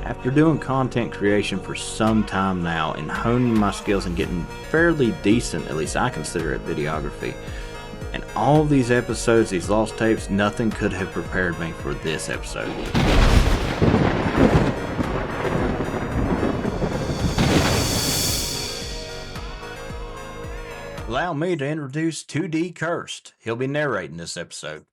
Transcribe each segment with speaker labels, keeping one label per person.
Speaker 1: After doing content creation for some time now and honing my skills and getting fairly decent, at least I consider it, videography, and all these episodes, these lost tapes, nothing could have prepared me for this episode. Allow me to introduce 2D Cursed. He'll be narrating this episode.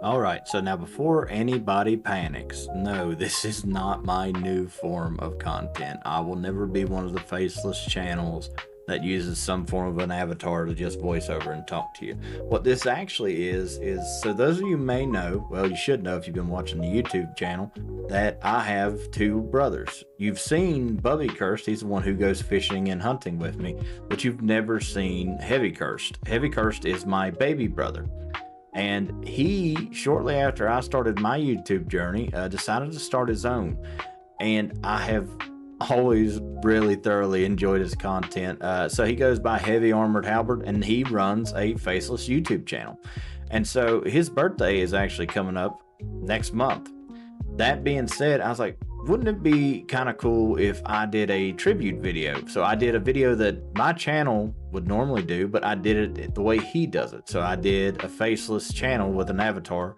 Speaker 1: Alright, so now before anybody panics, no, this is not my new form of content. I will never be one of the faceless channels that uses some form of an avatar to just voice over and talk to you. What this actually is so those of you may know, well, you should know if you've been watching the YouTube channel, that I have two brothers. You've seen Bubby Cursed, he's the one who goes fishing and hunting with me, but you've never seen Heavy Cursed. Heavy Cursed is my baby brother. And he, shortly after I started my YouTube journey, decided to start his own. And I have always really thoroughly enjoyed his content. So he goes by Heavy Armored Halberd, and he runs a faceless YouTube channel. And so his birthday is actually coming up next month. That being said, I was like, wouldn't it be kind of cool if I did a tribute video? So I did a video that my channel would normally do, but I did it the way he does it. So I did a faceless channel with an avatar,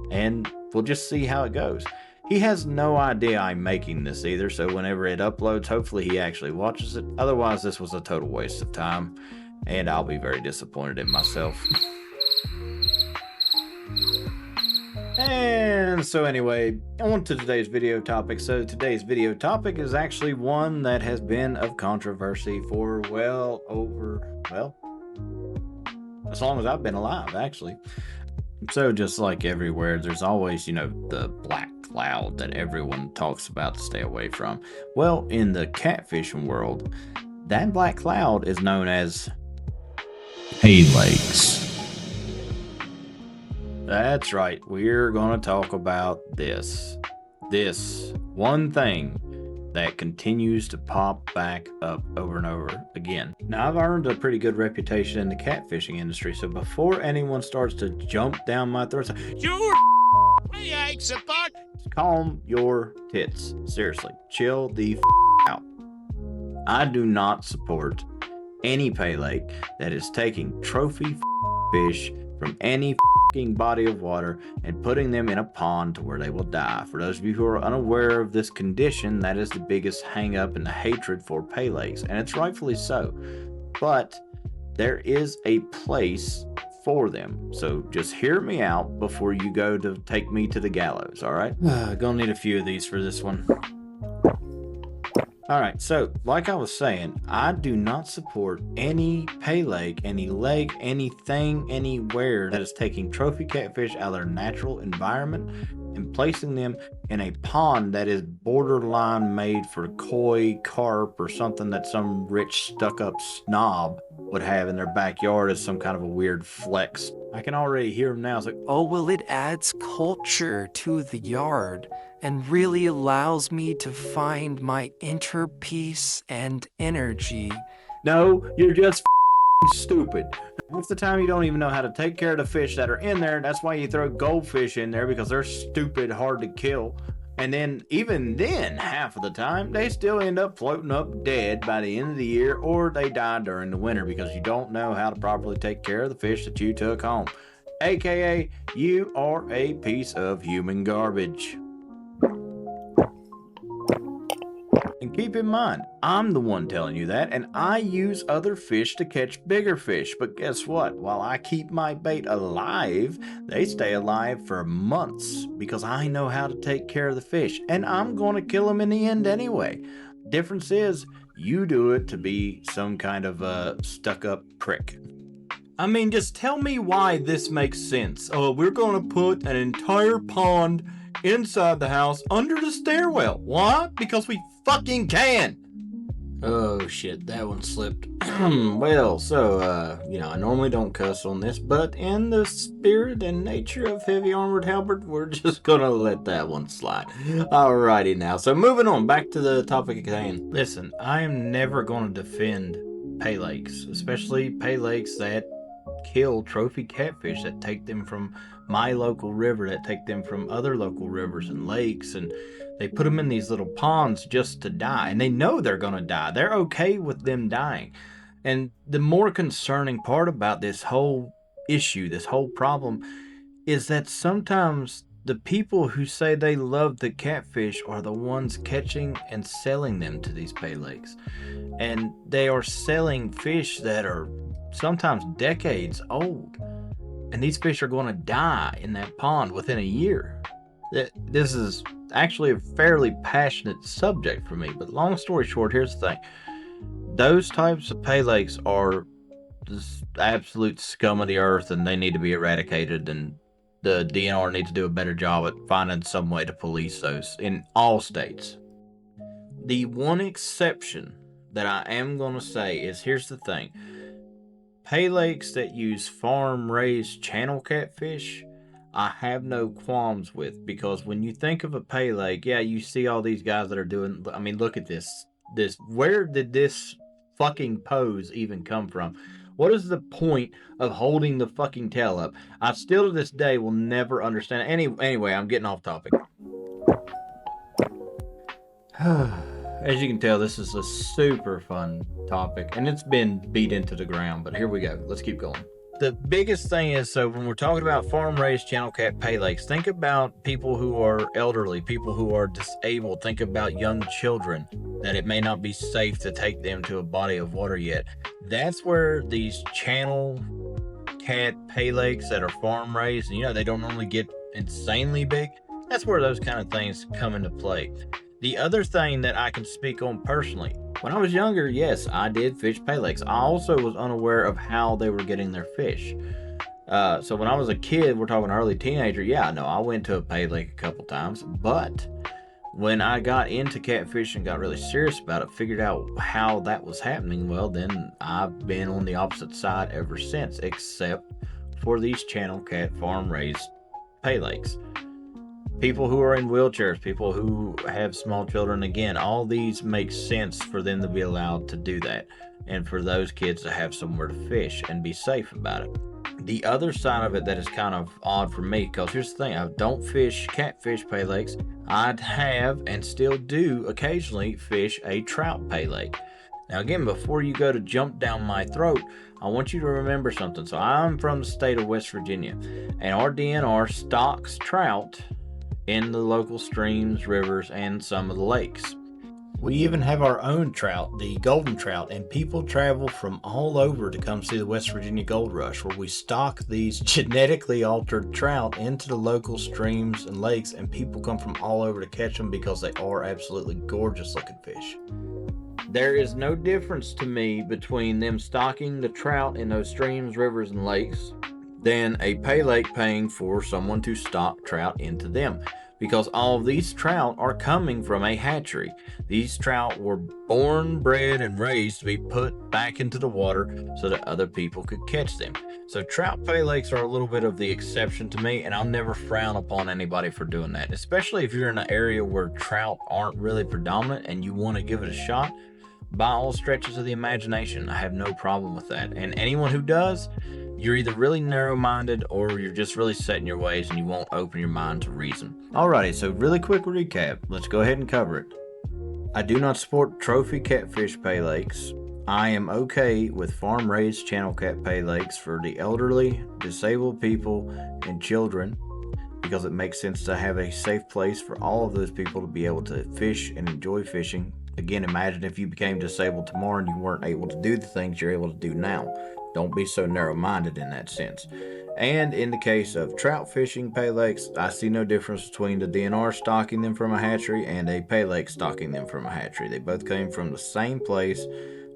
Speaker 1: and we'll just see how it goes. He has no idea I'm making this either, so whenever it uploads, hopefully he actually watches it. Otherwise, this was a total waste of time, and I'll be very disappointed in myself. And so anyway, on to today's video topic. So today's video topic is actually one that has been of controversy for as long as I've been alive, actually. So just like everywhere, there's always, the black cloud that everyone talks about to stay away from. Well, in the catfishing world, that black cloud is known as Paylakes. That's right, we're going to talk about this one thing that continues to pop back up over and over again. Now, I've earned a pretty good reputation in the catfishing industry, so before anyone starts to jump down my throat, calm your tits. Seriously, chill the out. I do not support any pay lake that is taking trophy fish from any body of water and putting them in a pond to where they will die. For those of you who are unaware of this condition, that is the biggest hang up in the hatred for pay lakes, and it's rightfully so. But there is a place for them, so just hear me out before you go to take me to the gallows. All right, gonna need a few of these for this one. Alright, so like I was saying, I do not support any pay lake, any lake, anything, anywhere that is taking trophy catfish out of their natural environment and placing them in a pond that is borderline made for koi, carp, or something that some rich stuck-up snob would have in their backyard as some kind of a weird flex. I can already hear them now. It's like,
Speaker 2: oh, well, it adds culture to the yard and really allows me to find my inner peace and energy.
Speaker 1: No, you're just stupid. Half the time you don't even know how to take care of the fish that are in there. That's why you throw goldfish in there, because they're stupid hard to kill. And then, even then, half of the time, they still end up floating up dead by the end of the year, or they die during the winter because you don't know how to properly take care of the fish that you took home. AKA, you are a piece of human garbage. And keep in mind, I'm the one telling you that, and I use other fish to catch bigger fish. But guess what? While I keep my bait alive, they stay alive for months because I know how to take care of the fish, and I'm going to kill them in the end anyway. Difference is, you do it to be some kind of a stuck-up prick. I mean, just tell me why this makes sense. Oh, we're going to put an entire pond inside the house under the stairwell. Why? Because we fucking can. Oh shit, that one slipped. Well, so, I normally don't cuss on this, but in the spirit and nature of Heavy Armored Halberd, we're just gonna let that one slide. Alrighty now, so moving on, back to the topic at hand. Listen, I am never gonna defend pay lakes, especially pay lakes that kill trophy catfish, that take them from my local river, that take them from other local rivers and lakes, and They put them in these little ponds just to die, and they know they're going to die. They're okay with them dying. And the more concerning part about this whole issue, this whole problem, is that sometimes the people who say they love the catfish are the ones catching and selling them to these pay lakes. And they are selling fish that are sometimes decades old. And these fish are going to die in that pond within a year. This is actually a fairly passionate subject for me, but long story short, here's the thing. Those types of pay lakes are just absolute scum of the earth, and they need to be eradicated, and the DNR needs to do a better job at finding some way to police those in all states. The one exception that I am going to say is, here's the thing. Pay lakes that use farm-raised channel catfish, I have no qualms with, because when you think of a pay lake, yeah, you see all these guys that are doing, I mean, look at this, where did this fucking pose even come from? What is the point of holding the fucking tail up? I still to this day will never understand. Anyway, I'm getting off topic. As you can tell, this is a super fun topic, and it's been beat into the ground, but here we go. Let's keep going. The biggest thing is, so when we're talking about farm-raised channel cat pay lakes, think about people who are elderly, people who are disabled. Think about young children that it may not be safe to take them to a body of water yet. That's where these channel cat pay lakes that are farm-raised, and they don't normally get insanely big, that's where those kind of things come into play. The other thing that I can speak on personally, when I was younger, yes, I did fish pay lakes. I also was unaware of how they were getting their fish. So when I was a kid, we're talking early teenager, yeah, no, I went to a pay lake a couple times. But when I got into catfish and got really serious about it, figured out how that was happening, well, then I've been on the opposite side ever since, except for these channel cat farm-raised pay lakes. People who are in wheelchairs, people who have small children, again, all these make sense for them to be allowed to do that, and for those kids to have somewhere to fish and be safe about it. The other side of it that is kind of odd for me, because here's the thing, I don't fish catfish pay lakes. I have and still do occasionally fish a trout pay lake. Now again, before you go to jump down my throat, I want you to remember something. So I'm from the state of West Virginia, and our DNR stocks trout in the local streams, rivers, and some of the lakes. We even have our own trout, the golden trout, and people travel from all over to come see the West Virginia Gold Rush, where we stock these genetically altered trout into the local streams and lakes, and people come from all over to catch them because they are absolutely gorgeous looking fish. There is no difference to me between them stocking the trout in those streams, rivers, and lakes than a pay lake paying for someone to stock trout into them, because all of these trout are coming from a hatchery. These trout were born, bred, and raised to be put back into the water so that other people could catch them. So trout pay lakes are a little bit of the exception to me, and I'll never frown upon anybody for doing that, especially if you're in an area where trout aren't really predominant and you want to give it a shot. By all stretches of the imagination, I have no problem with that. And anyone who does, you're either really narrow-minded or you're just really set in your ways and you won't open your mind to reason. Alrighty, so really quick recap. Let's go ahead and cover it. I do not support trophy catfish pay lakes. I am okay with farm-raised channel cat pay lakes for the elderly, disabled people, and children, because it makes sense to have a safe place for all of those people to be able to fish and enjoy fishing. Again, imagine if you became disabled tomorrow and you weren't able to do the things you're able to do now. Don't be so narrow-minded in that sense. And in the case of trout fishing pay lakes, I see no difference between the DNR stocking them from a hatchery and a pay lake stocking them from a hatchery. They both came from the same place.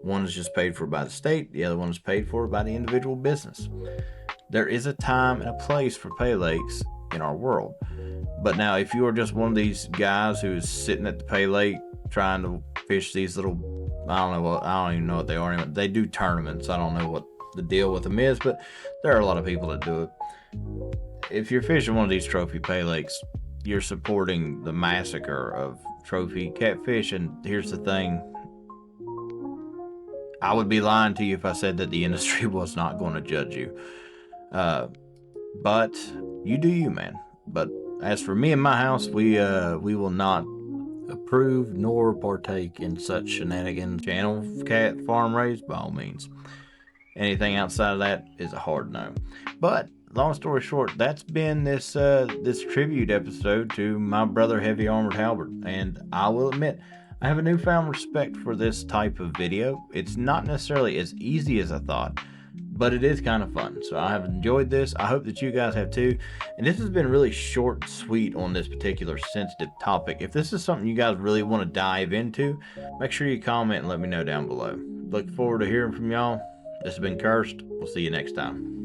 Speaker 1: One is just paid for by the state, the other one is paid for by the individual business. There is a time and a place for pay lakes in our world. But now, if you are just one of these guys who's sitting at the pay lake trying to fish these little, I don't even know what they are. They do tournaments. I don't know what the deal with them is, but there are a lot of people that do it. If you're fishing one of these trophy pay lakes, you're supporting the massacre of trophy catfish. And here's the thing, I would be lying to you if I said that the industry was not going to judge you. But you do you, man. But as for me and my house, we will not approve nor partake in such shenanigans. Channel cat farm raised, by all means. Anything outside of that is a hard no. But long story short, that's been this tribute episode to my brother Heavy Armored Halberd, and I will admit I have a newfound respect for this type of video. It's not necessarily as easy as I thought, but it is kind of fun. So I have enjoyed this. I hope that you guys have too. And this has been really short, sweet on this particular sensitive topic. If this is something you guys really want to dive into, make sure you comment and let me know down below. Look forward to hearing from y'all. This has been Cursed. We'll see you next time.